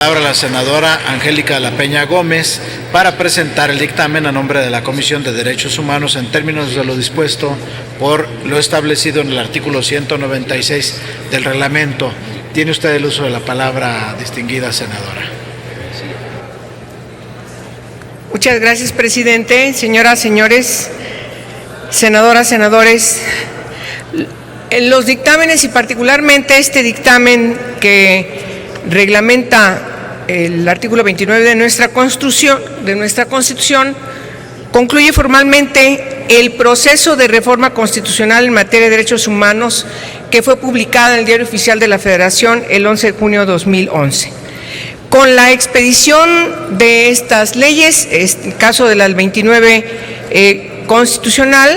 Ahora la senadora Angélica de la Peña Gómez para presentar el dictamen a nombre de la Comisión de Derechos Humanos en términos de lo dispuesto por lo establecido en el artículo 196 del reglamento. Tiene usted el uso de la palabra, distinguida senadora. Muchas gracias, presidente. Señoras, señores, senadoras, senadores, los dictámenes y particularmente este dictamen que reglamenta el artículo 29 de nuestra Constitución, concluye formalmente el proceso de reforma constitucional en materia de derechos humanos que fue publicada en el Diario Oficial de la Federación el 11 de junio de 2011. Con la expedición de estas leyes, en el caso de la 29 constitucional,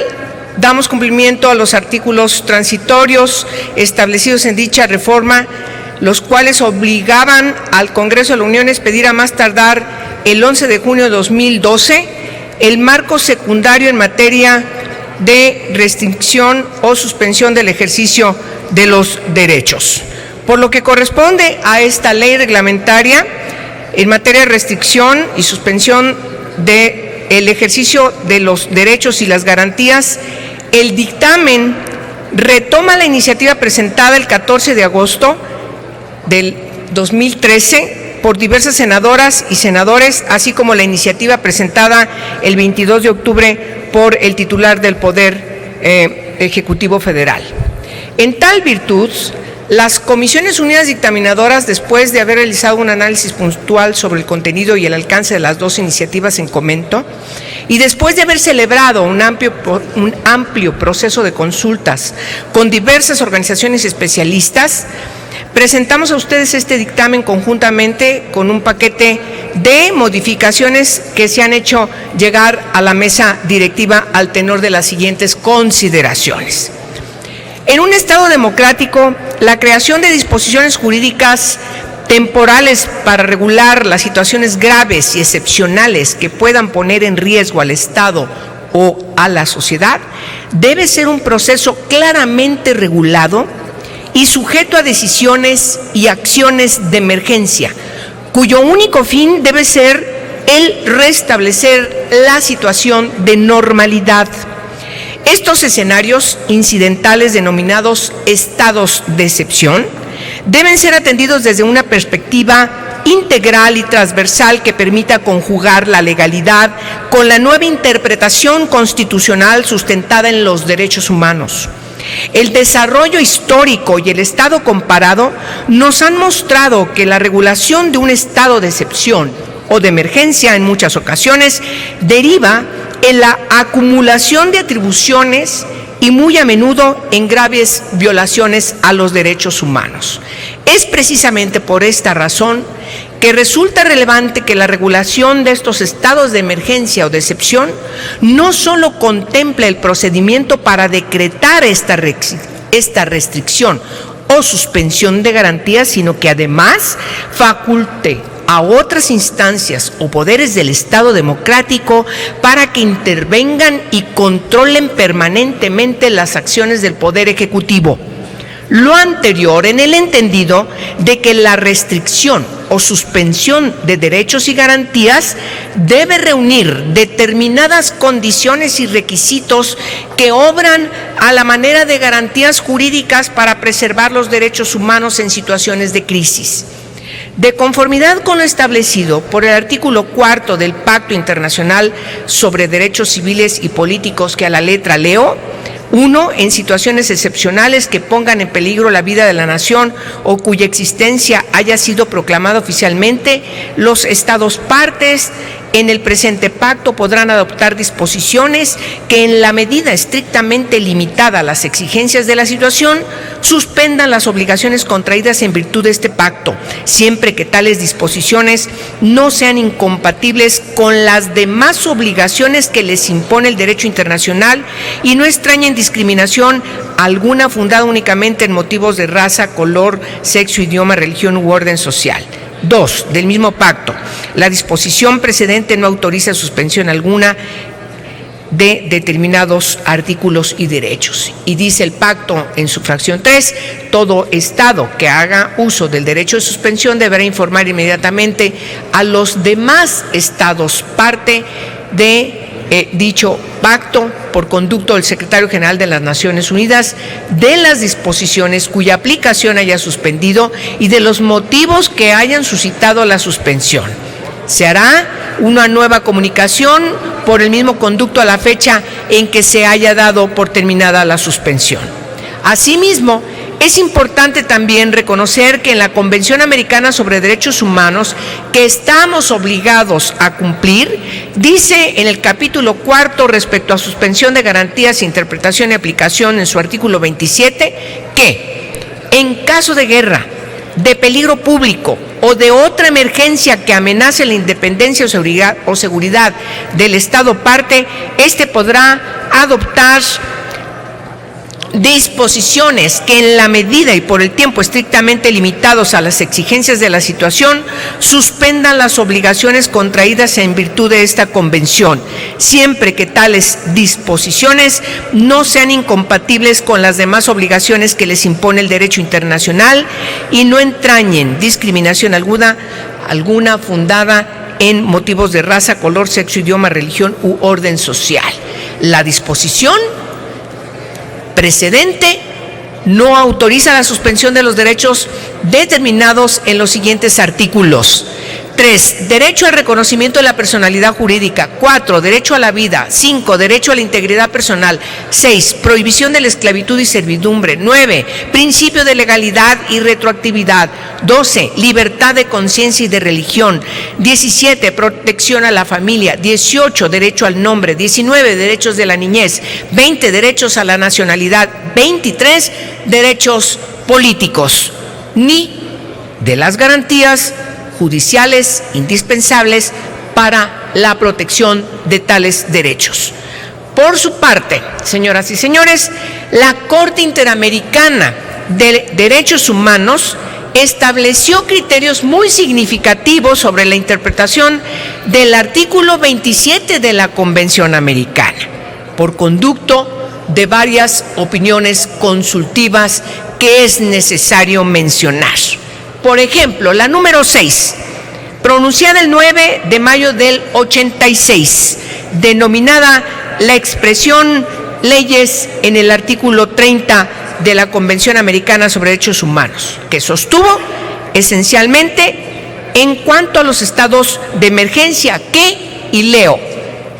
damos cumplimiento a los artículos transitorios establecidos en dicha reforma, los cuales obligaban al Congreso de la Unión a expedir a más tardar el 11 de junio de 2012 el marco secundario en materia de restricción o suspensión del ejercicio de los derechos. Por lo que corresponde a esta ley reglamentaria en materia de restricción y suspensión del ejercicio de los derechos y las garantías, el dictamen retoma la iniciativa presentada el 14 de agosto del 2013 por diversas senadoras y senadores, así como la iniciativa presentada el 22 de octubre por el titular del Poder Ejecutivo Federal. En tal virtud, las Comisiones Unidas Dictaminadoras, después de haber realizado un análisis puntual sobre el contenido y el alcance de las dos iniciativas en comento, y después de haber celebrado un amplio proceso de consultas con diversas organizaciones especialistas, presentamos a ustedes este dictamen conjuntamente con un paquete de modificaciones que se han hecho llegar a la mesa directiva al tenor de las siguientes consideraciones. En un Estado democrático, la creación de disposiciones jurídicas temporales para regular las situaciones graves y excepcionales que puedan poner en riesgo al Estado o a la sociedad debe ser un proceso claramente regulado y sujeto a decisiones y acciones de emergencia, cuyo único fin debe ser el restablecer la situación de normalidad. Estos escenarios incidentales, denominados estados de excepción, deben ser atendidos desde una perspectiva integral y transversal que permita conjugar la legalidad con la nueva interpretación constitucional sustentada en los derechos humanos. El desarrollo histórico y el estado comparado nos han mostrado que la regulación de un estado de excepción o de emergencia en muchas ocasiones deriva en la acumulación de atribuciones y muy a menudo en graves violaciones a los derechos humanos. Es precisamente por esta razón que resulta relevante que la regulación de estos estados de emergencia o de excepción no solo contemple el procedimiento para decretar esta restricción o suspensión de garantías, sino que además faculte a otras instancias o poderes del Estado democrático para que intervengan y controlen permanentemente las acciones del Poder Ejecutivo. Lo anterior en el entendido de que la restricción o suspensión de derechos y garantías debe reunir determinadas condiciones y requisitos que obran a la manera de garantías jurídicas para preservar los derechos humanos en situaciones de crisis. De conformidad con lo establecido por el artículo 4 del Pacto Internacional sobre Derechos Civiles y Políticos, que a la letra leo: 1. En situaciones excepcionales que pongan en peligro la vida de la nación o cuya existencia haya sido proclamada oficialmente, los Estados partes en el presente pacto podrán adoptar disposiciones que, en la medida estrictamente limitada a las exigencias de la situación, suspendan las obligaciones contraídas en virtud de este pacto, siempre que tales disposiciones no sean incompatibles con las demás obligaciones que les impone el derecho internacional y no extrañen discriminación alguna fundada únicamente en motivos de raza, color, sexo, idioma, religión u orden social. 2. Del mismo pacto, la disposición precedente no autoriza suspensión alguna de determinados artículos y derechos. Y dice el pacto en su fracción 3, todo Estado que haga uso del derecho de suspensión deberá informar inmediatamente a los demás Estados parte de dicho pacto por conducto del Secretario General de las Naciones Unidas de las disposiciones cuya aplicación haya suspendido y de los motivos que hayan suscitado la suspensión. Se hará una nueva comunicación por el mismo conducto a la fecha en que se haya dado por terminada la suspensión. Asimismo, es importante también reconocer que en la Convención Americana sobre Derechos Humanos, que estamos obligados a cumplir, dice en el capítulo 4 respecto a suspensión de garantías, interpretación y aplicación en su artículo 27, que en caso de guerra, de peligro público o de otra emergencia que amenace la independencia o seguridad del Estado parte, éste podrá adoptar disposiciones que en la medida y por el tiempo estrictamente limitados a las exigencias de la situación suspendan las obligaciones contraídas en virtud de esta convención, siempre que tales disposiciones no sean incompatibles con las demás obligaciones que les impone el derecho internacional y no entrañen discriminación alguna fundada en motivos de raza, color, sexo, idioma, religión u orden social. La disposición precedente no autoriza la suspensión de los derechos determinados en los siguientes artículos. 3. Derecho al reconocimiento de la personalidad jurídica. 4. Derecho a la vida. 5. Derecho a la integridad personal. 6. Prohibición de la esclavitud y servidumbre. 9. Principio de legalidad y retroactividad. 12. Libertad de conciencia y de religión. 17. Protección a la familia. 18. Derecho al nombre. 19. Derechos de la niñez. 20. Derechos a la nacionalidad. 23. Derechos políticos. Ni de las garantías judiciales indispensables para la protección de tales derechos. Por su parte, señoras y señores, la Corte Interamericana de Derechos Humanos estableció criterios muy significativos sobre la interpretación del artículo 27 de la Convención Americana, por conducto de varias opiniones consultivas que es necesario mencionar. Por ejemplo, la número 6, pronunciada el 9 de mayo del 86, denominada la expresión leyes en el artículo 30 de la Convención Americana sobre Derechos Humanos, que sostuvo esencialmente en cuanto a los estados de emergencia que, y leo,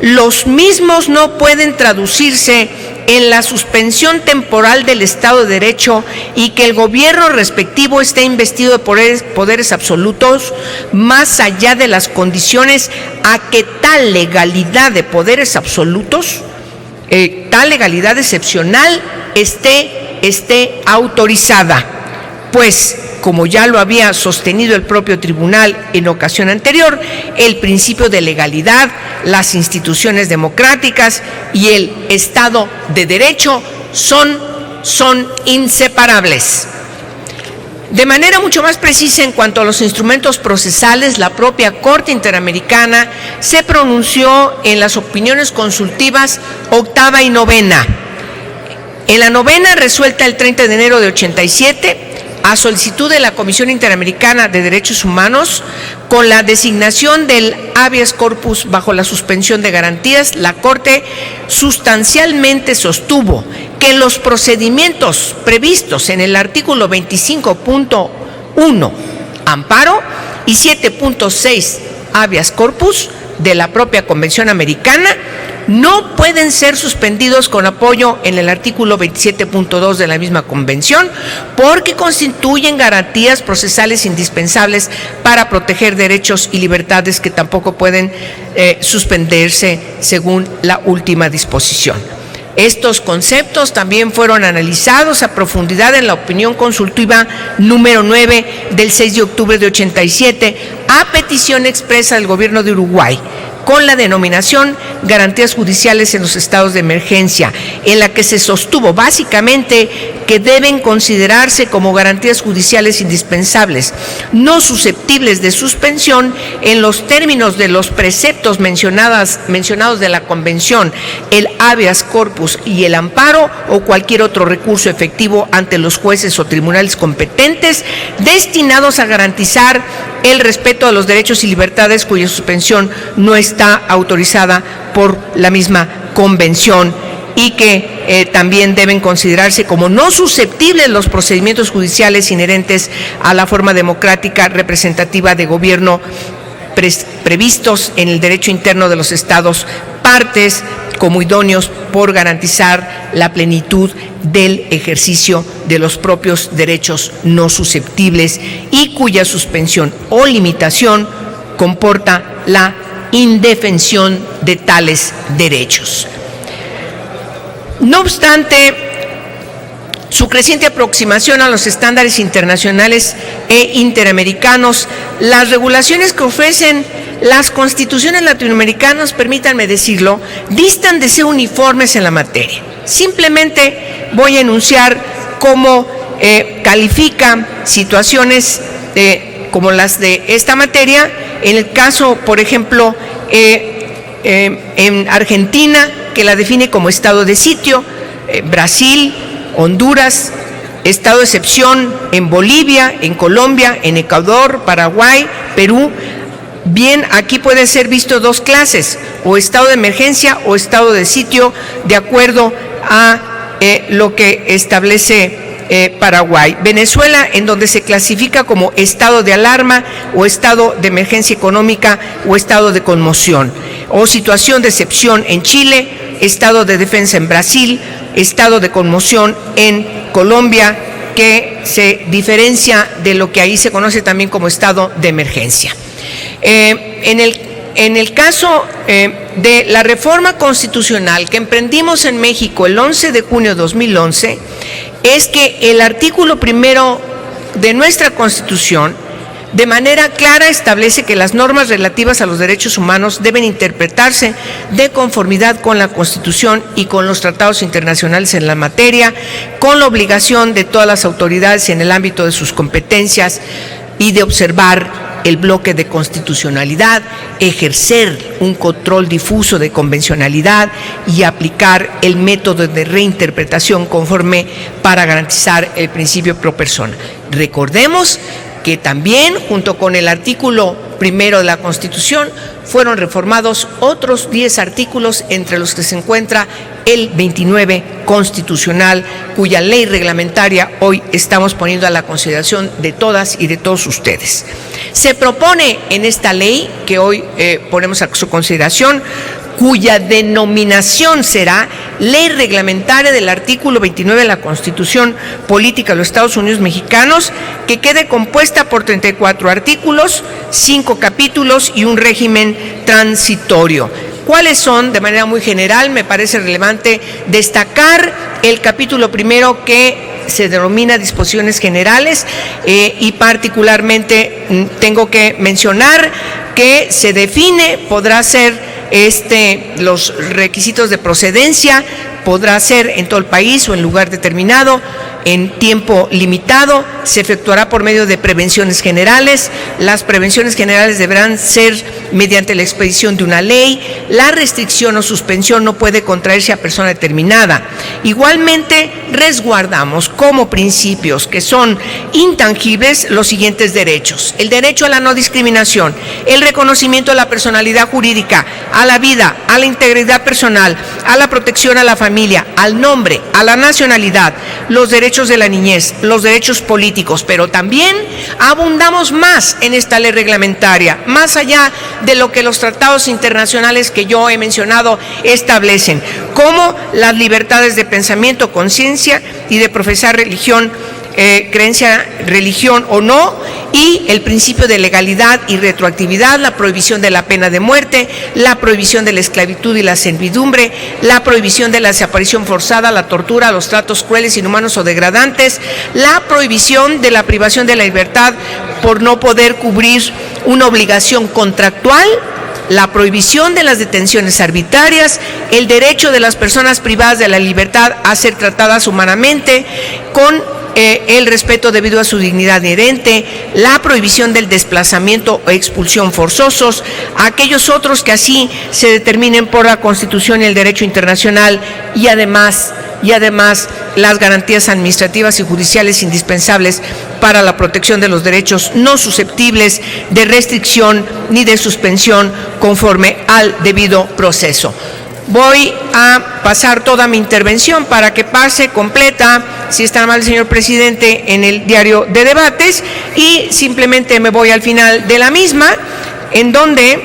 los mismos no pueden traducirse en la suspensión temporal del Estado de Derecho y que el gobierno respectivo esté investido de poderes absolutos más allá de las condiciones a que tal legalidad de poderes absolutos, tal legalidad excepcional esté autorizada. Pues, como ya lo había sostenido el propio tribunal en ocasión anterior, el principio de legalidad, las instituciones democráticas y el Estado de Derecho son inseparables. De manera mucho más precisa en cuanto a los instrumentos procesales, la propia Corte Interamericana se pronunció en las opiniones consultivas octava y novena. En la novena, resuelta el 30 de enero de 87, a solicitud de la Comisión Interamericana de Derechos Humanos, con la designación del habeas corpus bajo la suspensión de garantías, la Corte sustancialmente sostuvo que los procedimientos previstos en el artículo 25.1 amparo y 7.6 habeas corpus de la propia Convención Americana no pueden ser suspendidos con apoyo en el artículo 27.2 de la misma convención porque constituyen garantías procesales indispensables para proteger derechos y libertades que tampoco pueden suspenderse según la última disposición. Estos conceptos también fueron analizados a profundidad en la opinión consultiva número 9 del 6 de octubre de 87 a petición expresa del gobierno de Uruguay, con la denominación garantías judiciales en los estados de emergencia, en la que se sostuvo básicamente que deben considerarse como garantías judiciales indispensables, no susceptibles de suspensión en los términos de los preceptos mencionados de la Convención, el habeas corpus y el amparo o cualquier otro recurso efectivo ante los jueces o tribunales competentes destinados a garantizar el respeto a los derechos y libertades cuya suspensión no está autorizada por la misma Convención, y que también deben considerarse como no susceptibles los procedimientos judiciales inherentes a la forma democrática representativa de gobierno previstos en el derecho interno de los estados partes como idóneos por garantizar la plenitud del ejercicio de los propios derechos no susceptibles y cuya suspensión o limitación comporta la indefensión de tales derechos. No obstante, su creciente aproximación a los estándares internacionales e interamericanos, las regulaciones que ofrecen las constituciones latinoamericanas, permítanme decirlo, distan de ser uniformes en la materia. Simplemente voy a enunciar cómo califica situaciones como las de esta materia. En el caso, por ejemplo, en Argentina, que la define como estado de sitio, Brasil, Honduras, estado de excepción en Bolivia, en Colombia, en Ecuador, Paraguay, Perú. Bien, aquí puede ser visto dos clases, o estado de emergencia o estado de sitio, de acuerdo a lo que establece Paraguay. Venezuela, en donde se clasifica como estado de alarma o estado de emergencia económica o estado de conmoción, o situación de excepción en Chile, estado de defensa en Brasil, estado de conmoción en Colombia, que se diferencia de lo que ahí se conoce también como estado de emergencia. En el caso de la reforma constitucional que emprendimos en México el 11 de junio de 2011, es que el artículo primero de nuestra Constitución de manera clara establece que las normas relativas a los derechos humanos deben interpretarse de conformidad con la Constitución y con los tratados internacionales en la materia, con la obligación de todas las autoridades en el ámbito de sus competencias y de observar el bloque de constitucionalidad, ejercer un control difuso de convencionalidad y aplicar el método de reinterpretación conforme para garantizar el principio pro persona. Recordemos que también, junto con el artículo primero de la Constitución, fueron reformados otros 10 artículos, entre los que se encuentra el 29 constitucional, cuya ley reglamentaria hoy estamos poniendo a la consideración de todas y de todos ustedes. Se propone en esta ley, que hoy ponemos a su consideración, cuya denominación será Ley Reglamentaria del artículo 29 de la Constitución Política de los Estados Unidos Mexicanos, que quede compuesta por 34 artículos, 5 capítulos y un régimen transitorio. ¿Cuáles son? De manera muy general, me parece relevante destacar el capítulo primero, que se denomina disposiciones generales, y particularmente tengo que mencionar que se define, podrá ser los requisitos de procedencia, podrá ser en todo el país o en lugar determinado, en tiempo limitado, se efectuará por medio de prevenciones generales. Las prevenciones generales deberán ser mediante la expedición de una ley. La restricción o suspensión no puede contraerse a persona determinada. Igualmente, resguardamos como principios que son intangibles los siguientes derechos: el derecho a la no discriminación, el reconocimiento de la personalidad jurídica, a la vida, a la integridad personal, a la protección a la familia, al nombre, a la nacionalidad, los derechos de la niñez, los derechos políticos, pero también abundamos más en esta ley reglamentaria, más allá de lo que los tratados internacionales que yo he mencionado establecen, como las libertades de pensamiento, conciencia y de profesar religión, creencia, religión o no, y el principio de legalidad y retroactividad, la prohibición de la pena de muerte, la prohibición de la esclavitud y la servidumbre, la prohibición de la desaparición forzada, la tortura, los tratos crueles, inhumanos o degradantes, la prohibición de la privación de la libertad por no poder cubrir una obligación contractual, la prohibición de las detenciones arbitrarias, el derecho de las personas privadas de la libertad a ser tratadas humanamente con el respeto debido a su dignidad inherente, la prohibición del desplazamiento o expulsión forzosos, aquellos otros que así se determinen por la Constitución y el derecho internacional, y además las garantías administrativas y judiciales indispensables para la protección de los derechos no susceptibles de restricción ni de suspensión conforme al debido proceso. Voy a pasar toda mi intervención para que pase completa, si está mal, señor presidente, en el diario de debates, y simplemente me voy al final de la misma, en donde,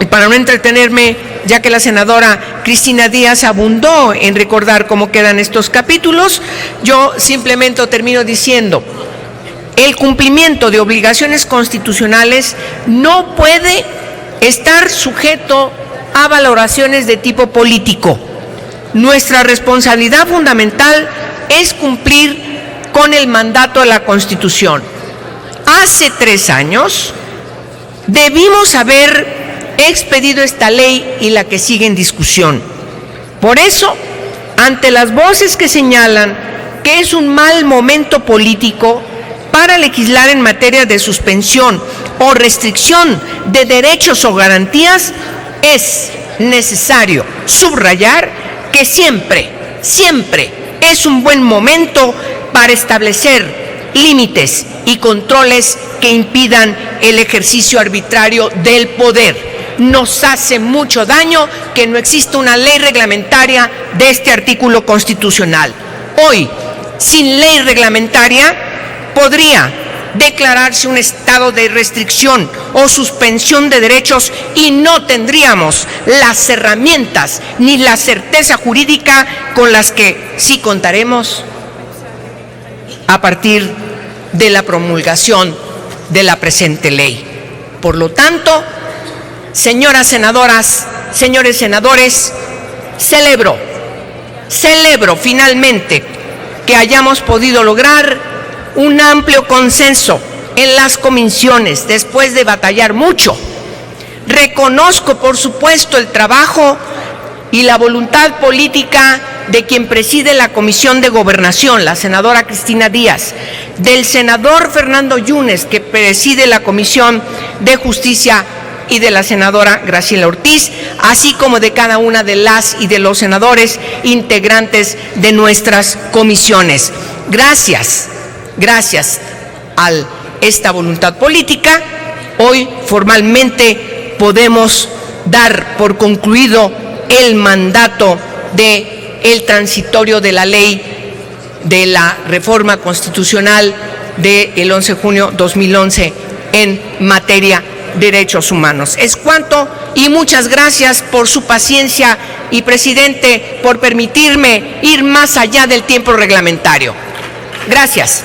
para no entretenerme, ya que la senadora Cristina Díaz abundó en recordar cómo quedan estos capítulos, yo simplemente termino diciendo: el cumplimiento de obligaciones constitucionales no puede estar sujeto a valoraciones de tipo político. Nuestra responsabilidad fundamental es cumplir con el mandato de la Constitución. Hace 3 años debimos haber expedido esta ley y la que sigue en discusión. Por eso, ante las voces que señalan que es un mal momento político para legislar en materia de suspensión o restricción de derechos o garantías, es necesario subrayar que siempre es un buen momento para establecer límites y controles que impidan el ejercicio arbitrario del poder. Nos hace mucho daño que no exista una ley reglamentaria de este artículo constitucional. Hoy, sin ley reglamentaria, podría declararse un estado de restricción o suspensión de derechos y no tendríamos las herramientas ni la certeza jurídica con las que sí contaremos a partir de la promulgación de la presente ley. Por lo tanto, señoras senadoras, señores senadores, celebro finalmente que hayamos podido lograr un amplio consenso en las comisiones después de batallar mucho. Reconozco, por supuesto, el trabajo y la voluntad política de quien preside la Comisión de Gobernación, la senadora Cristina Díaz, del senador Fernando Yunes, que preside la Comisión de Justicia, y de la senadora Graciela Ortiz, así como de cada una de las y de los senadores integrantes de nuestras comisiones. Gracias a esta voluntad política, hoy formalmente podemos dar por concluido el mandato del transitorio de la ley de la reforma constitucional del 11 de junio 2011 en materia de derechos humanos. Es cuanto, y muchas gracias por su paciencia, y presidente, por permitirme ir más allá del tiempo reglamentario. Gracias.